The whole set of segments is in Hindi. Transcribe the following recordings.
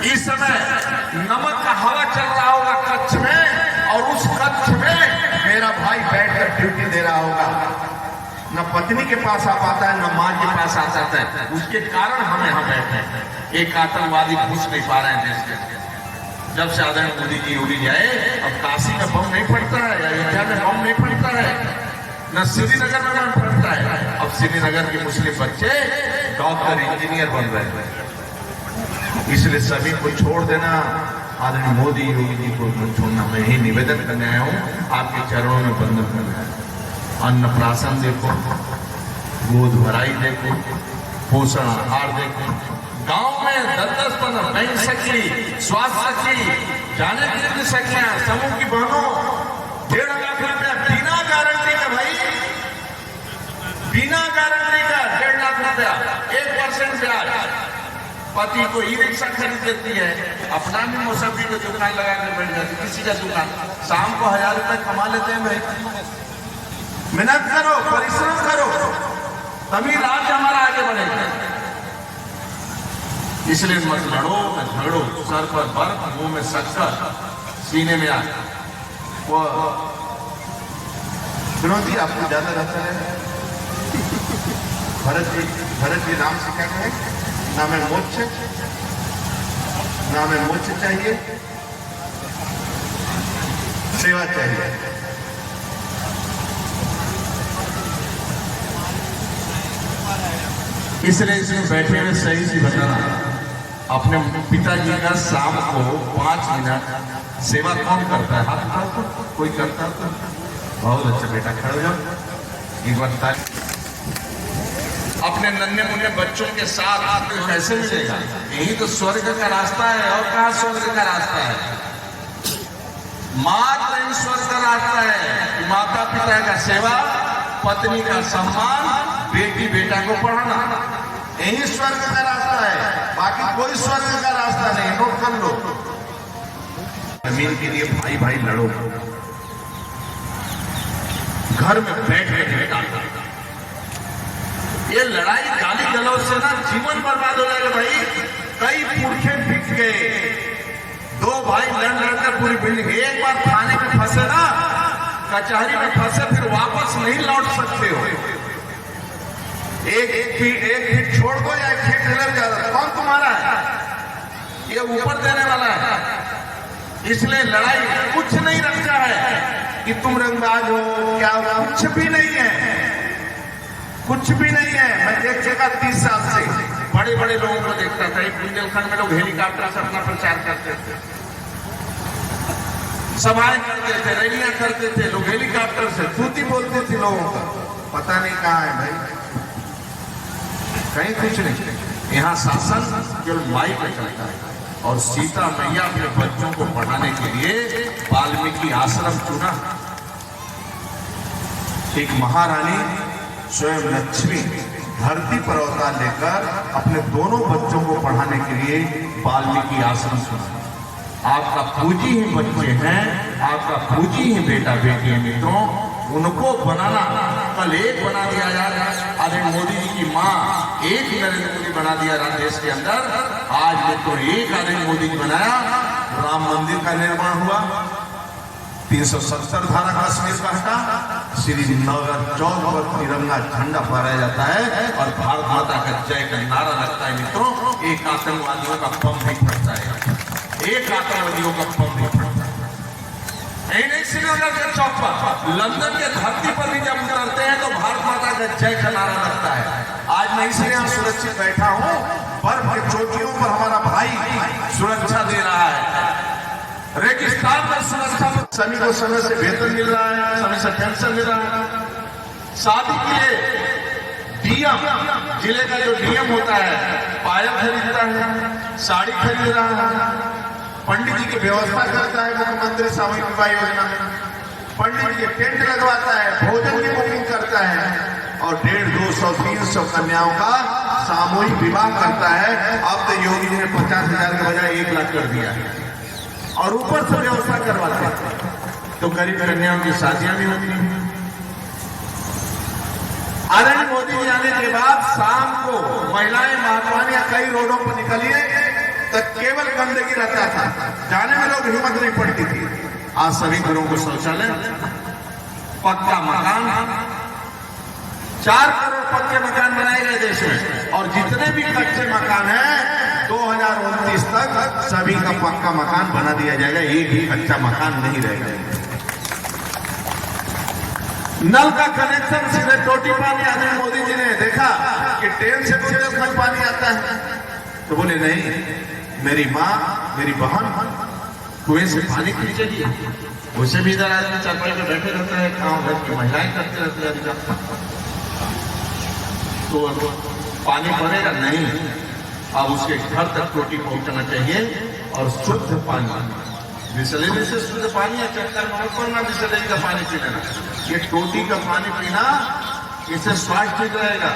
इस समय नमक का हवा चल रहा होगा कच्छ में, और उस कच्छ में मेरा भाई बैठकर ड्यूटी दे रहा होगा। न पत्नी के पास आ पाता है, न मां के पास आ जाता है। उसके कारण हम यहाँ बैठे हैं। एक आतंकवादी घुस नहीं पा रहे हैं देश के। जब से आदरणीय मोदी जी उड़ी जाए, अब काशी में बम नहीं पड़ता है, अयोध्या में बम नहीं पड़ता है, न श्रीनगर में बम पड़ता है। अब श्रीनगर के मुस्लिम बच्चे डॉक्टर इंजीनियर बन रहे हैं। इसलिए सभी को छोड़ देना, आदरणीय मोदी योगी जी को छोड़ना। मैं ही निवेदन करने आया हूँ, आपके चरणों में वंदन करना है। अन्नप्राशन देखो, गोद भराई देखो, पोषण आहार देखो, गांव में 10-15 बैंक सखी, स्वास्थ्य सखी, जाने कितनी सखियां, समूह की बहनों, 1.5 लाख रुपया बिना गारंटी का, भाई बिना गारंटी का 1.5 लाख रुपया, 1% ब्याज। पति को ई रिक्शा खरीद देती है, अपना भी मौसमी की दुकान लगा कर बैठ जाती, किसी का दुकान, शाम को 1000 रुपए कमा लेते हैं। भाई मेहनत करो, परिश्रम करो, तभी राज्य हमारा आगे बढ़ेगा। इसलिए मत लड़ो, मत झगड़ो, सर पर बर्फ, मुंह में शक्कर, सीने में आग। वो विनोद जी आपको ज्यादा रहता है, भरत जी नाम से क्या कहें, नाम है मोक्ष, नाम है मोक्ष चाहिए, सेवा चाहिए। इसलिए इसमें बैठे हुए सही से बताना, अपने पिताजी का शाम को 5 मिनट सेवा कौन करता है? हाथ उठाओ, कोई करता है? बहुत अच्छा बेटा, खड़े हो जाओ, एक बार अपने नन्हे मुन्ने बच्चों के साथ आपको कैसे मिलेगा? यही तो स्वर्ग का रास्ता है, और कहाँ स्वर्ग का रास्ता है? मात्र स्वर्ग का रास्ता है, माता पिता का सेवा, पत्नी का सम्मान, बेटी बेटा को पढ़ाना, यही स्वर्ग का रास्ता है। बाकी कोई स्वर्ग का रास्ता नहीं। नोट कर लो, जमीन के लिए भाई भाई लड़ो, घर में बैठ बैठ ये लड़ाई गाली गलौज से ना जीवन बर्बाद हो जाएगा। भाई कई पुरखे बिक गए, 2 भाई लड़कर पूरी बिल्डिंग, एक बार थाने में फंसे ना, कचहरी में फंसे, फिर वापस नहीं लौट सकते हो। एक फीट छोड़ दो या 1 फीट लग जाता, कौन तुम्हारा है? ये ऊपर देने वाला है। इसलिए लड़ाई कुछ नहीं रखता है कि तुम रंगबाज हो, क्या हो, कुछ भी नहीं है, कुछ भी नहीं है। मैं देख चुका 30 साल से, बड़े बड़े लोगों को देखता था। एक बुंदेलखंड में लोग हेलीकॉप्टर से अपना प्रचार करते थे, सभाएं करते थे, रैलियां करते थे, लोग हेलीकॉप्टर से स्तुति बोलते थे लोगों का। पता नहीं कहाँ है भाई, कहीं कुछ नहीं। यहाँ शासन केवल माई पे चलता है। और सीता मैया अपने बच्चों को पढ़ाने के लिए वाल्मीकि आश्रम चुना। एक महारानी स्वयं लक्ष्मी धरती पर अवतार लेकर अपने दोनों बच्चों को पढ़ाने के लिए वाल्मीकि आश्रम चुना। आपका पूजी ही बच्चे हैं, आपका पूजी ही बेटा बेटी है। मित्रों, उनको बनाना, कल एक बना दिया जाए, आदरणीय मोदी जी की मां एक नरेंद्र मोदी बना दिया देश के अंदर। आज में तो एक आदरणीय मोदी जी बनाया, राम मंदिर का निर्माण हुआ, 370 धारा कश्मीर का हटा, श्रीनगर चौक पर तिरंगा झंडा फहराया जाता है और भारत माता का जय का नारा लगता है। मित्रों, एक आतंकवादियों का बम नहीं फटता है, एक आतंकवादियों का बम नहीं फटता है। नहीं श्रीनगर के चौक पर, लंदन के धरती पर भी जब उतरते हैं तो भारत माता का जय का नारा लगता है। आज मैं इसलिए यहाँ सुरक्षित बैठा हूँ, बर्फ के चोटियों पर हमारा भाई सुरक्षा दे रहा है, रेगिस्तान में सुरक्षा, सभी को समय से वेतन मिल रहा है, समय से पेंशन मिल रहा है। शादी के लिए डीएम, जिले का जो डीएम होता है, पायल खरीदता है, साड़ी खरीद रहा है, पंडित जी की व्यवस्था करता है मुख्यमंत्री सामूहिक विवाह योजना में, पंडित जी के टेंट लगवाता है, भोजन की बुकिंग करता है, और 150, 200, 300 कन्याओं का सामूहिक विवाह करता है। अब तो योगी जी ने 50,000 के बजाय 1 लाख कर दिया है, और ऊपर से व्यवस्था करवाते हैं तो गरीब कन्याओं की शादियां भी होती हैं। आदरणीय मोदी जी आने के बाद शाम को महिलाएं महात्मानियां कई रोडों पर निकलिए, तक केवल गंदगी रहता था, जाने में लोग हिम्मत नहीं पड़ती थी। आज सभी घरों को शौचालय, पक्का मकान, 4 करोड़ पक्के मकान बनाए गए देश में, और जितने भी कच्चे मकान हैं 2029 तक सभी का पक्का मकान बना दिया जाएगा, एक भी कच्चा मकान नहीं रहेगा। नल का कनेक्शन सीधे टोटी पानी, आदरणीय मोदी जी ने देखा कि ट्रेन से बुंदेलखंड पानी आता है, तो बोले नहीं, मेरी माँ मेरी बहन कुएं से पानी खींचेगी, उसे भी इधर आदमी चारपाई में बैठे रहते हैं, गाँव घर की महिलाएं करते रहती है, तो पानी पड़ेगा नहीं। अब उसके घर तक टोटी पहुंचना चाहिए और शुद्ध पानी, बिसलेरी से शुद्ध पानी या चक्कर में पड़ना, बिसलेरी का पानी पीना, ये टोटी का पानी पीना, इससे स्वास्थ्य ठीक रहेगा।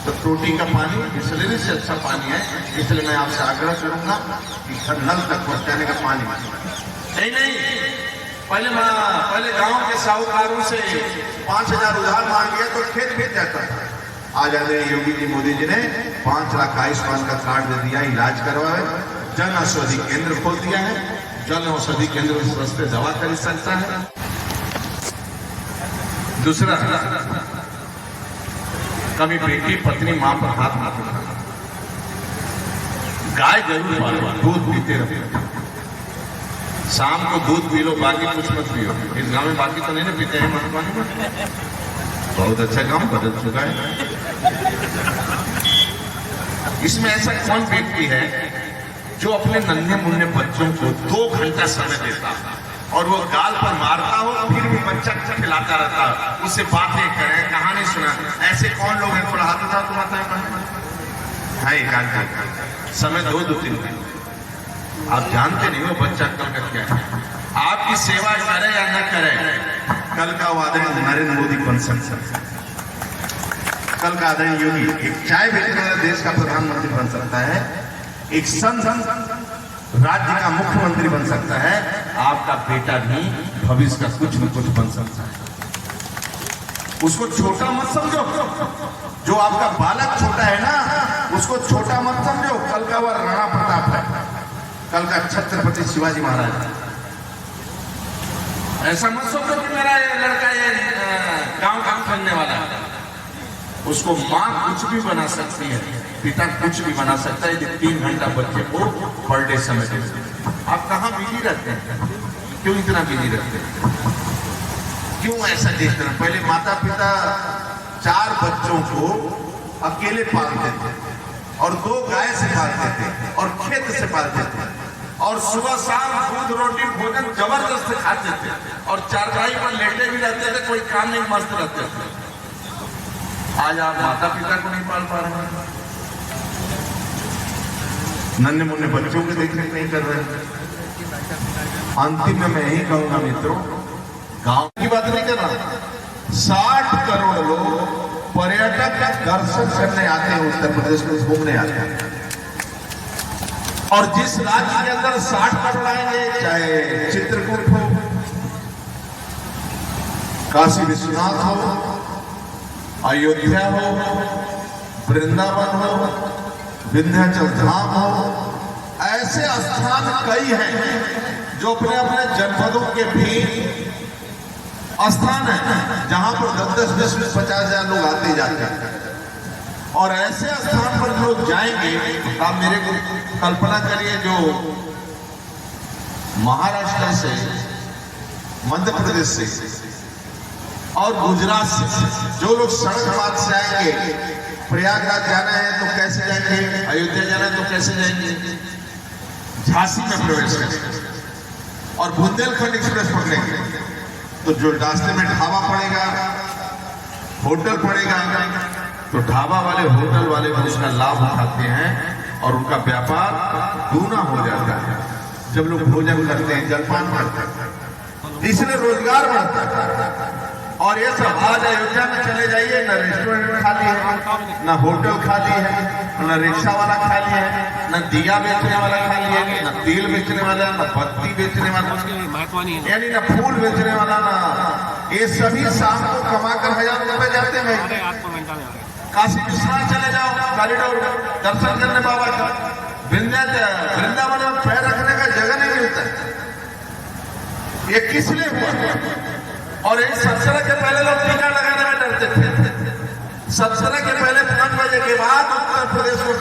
तो टोटी का पानी बिसलेरी से अच्छा पानी है, इसलिए मैं आपसे आग्रह करूंगा कि घर नल तक पहुंचाने का पानी नहीं, पहले गांव के साहूकारों से 5000 उधार मांग लिया तो खेत बीत जाता था। आज आदरणीय योगी जी मोदी जी ने 5 लाख आयुष्मान का कार्ड दे दिया, इलाज करवाए, जन औषधि केंद्र खोल दिया है, जन औषधि केंद्र में सस्ते दवा खरीद सकता है। दूसरा, कभी बेटी पत्नी मां पर हाथ मत उठाना, गाय जरूर पालो, दूध पीते रहो, शाम को दूध पी लो, बाकी कुछ मत पियो। इस गांव में बाकी तो नहीं ना पीते हैं पानी में, बहुत अच्छा काम बदल चुका है। इसमें ऐसा कौन व्यक्ति है जो अपने नन्हे मुन्ने बच्चों को 2 घंटा समय देता और वो गाल पर मारता हो, फिर भी बच्चा खिलाता रहता, उससे बातें करे, कहानी सुना, ऐसे कौन लोग हैं? थोड़ा हाथ उठा तो आता है, एक आध समय 2-3 घंटे। आप जानते नहीं हो बच्चा कल का क्या है, आपकी सेवा करे या न करे, कल का वो आदरणीय नरेंद्र मोदी बन सकता है, कल का आदरणीय योगी एक चाय बेचने वाला देश का प्रधानमंत्री बन सकता है, एक संत राज्य का मुख्यमंत्री बन सकता है। आपका बेटा भी भविष्य का कुछ न कुछ बन सकता है। उसको छोटा मत समझो, जो आपका बालक छोटा है ना, उसको छोटा मत समझो। कल का वह राणा प्रताप है, कल का छत्रपति शिवाजी महाराज है। ऐसा मत सोचो कि मेरा ये लड़का ये गांव खेलने वाला है। उसको माँ कुछ भी बना सकती है, पिता कुछ भी बना सकता है, यदि 3 घंटा बच्चे को पर डे समय देते हैं। आप कहाँ बिजी रहते हैं? क्यों इतना बिजी रहते हैं? क्यों ऐसा देखते हैं? पहले माता पिता 4 बच्चों को अकेले पालते थे और 2 गाय से पालते थे और खेत से पालते थे और सुबह शाम दूध रोटी भोजन जबरदस्त खाते थे और चारपाई पर लेटे भी रहते थे, कोई काम नहीं, मस्त रहते थे। आज आप माता पिता को नहीं पाल पा रहे हैं, नन्हे मुन्ने बच्चों को देखने नहीं कर रहे हैं। अंतिम में मैं यही कहूंगा मित्रों, गांव की बात नहीं कर रहा, 60 करोड़ लोग पर्यटक दर्शन करने आते हैं, उत्तर प्रदेश में घूमने आते हैं, और जिस राज्य के अंदर 60 करोड़ आएंगे, चाहे चित्रकूट हो, काशी विश्वनाथ हो, अयोध्या हो, वृंदावन हो, विंध्याचल धाम हो, ऐसे स्थान कई हैं जो अपने अपने जनपदों के भी स्थान है, जहां पर 10-10, 20-50 हजार लोग आते जाते हैं। और ऐसे स्थान पर लोग जाएंगे, आप मेरे को कल्पना करिए, जो महाराष्ट्र से, मध्य प्रदेश से और गुजरात से जो लोग सड़क मार्ग से आएंगे, प्रयागराज जाना है तो कैसे जाएंगे, अयोध्या जाना है तो कैसे जाएंगे, झांसी में प्रवेश करेंगे और बुंदेलखंड एक्सप्रेस पकड़ेंगे, तो जो रास्ते में ढाबा पड़ेगा, होटल पड़ेगा, तो ढाबा वाले, होटल वाले उसका लाभ उठाते हैं और उनका व्यापार दूना हो जाता है। जब लोग भोजन करते हैं, जलपान करते हैं, इसलिए रोजगार बढ़ता है। और ये सब आज अयोध्या में चले जाइए, न रेस्टोरेंट खाली है, न होटल खाली है, न रिक्शा वाला खाली है, न दिया बेचने वाला खाली है, न तेल बेचने वाला, न बत्ती बेचने वाला, यानी न फूल बेचने वाला, ना ये सभी शाम को कमाकर 1000 रुपए जाते हैं। काशी विश्वनाथ चले जाओ, कॉरिडोर दर्शन करने बाबा का, वृंदावन में पैर रखने का जगह नहीं मिलता। ये किस लिए हुआ? और इस सत्संग के पहले लोग टीका लगाने में डरते थे। सत्संग के पहले 5 बजे के बाद उत्तर प्रदेश में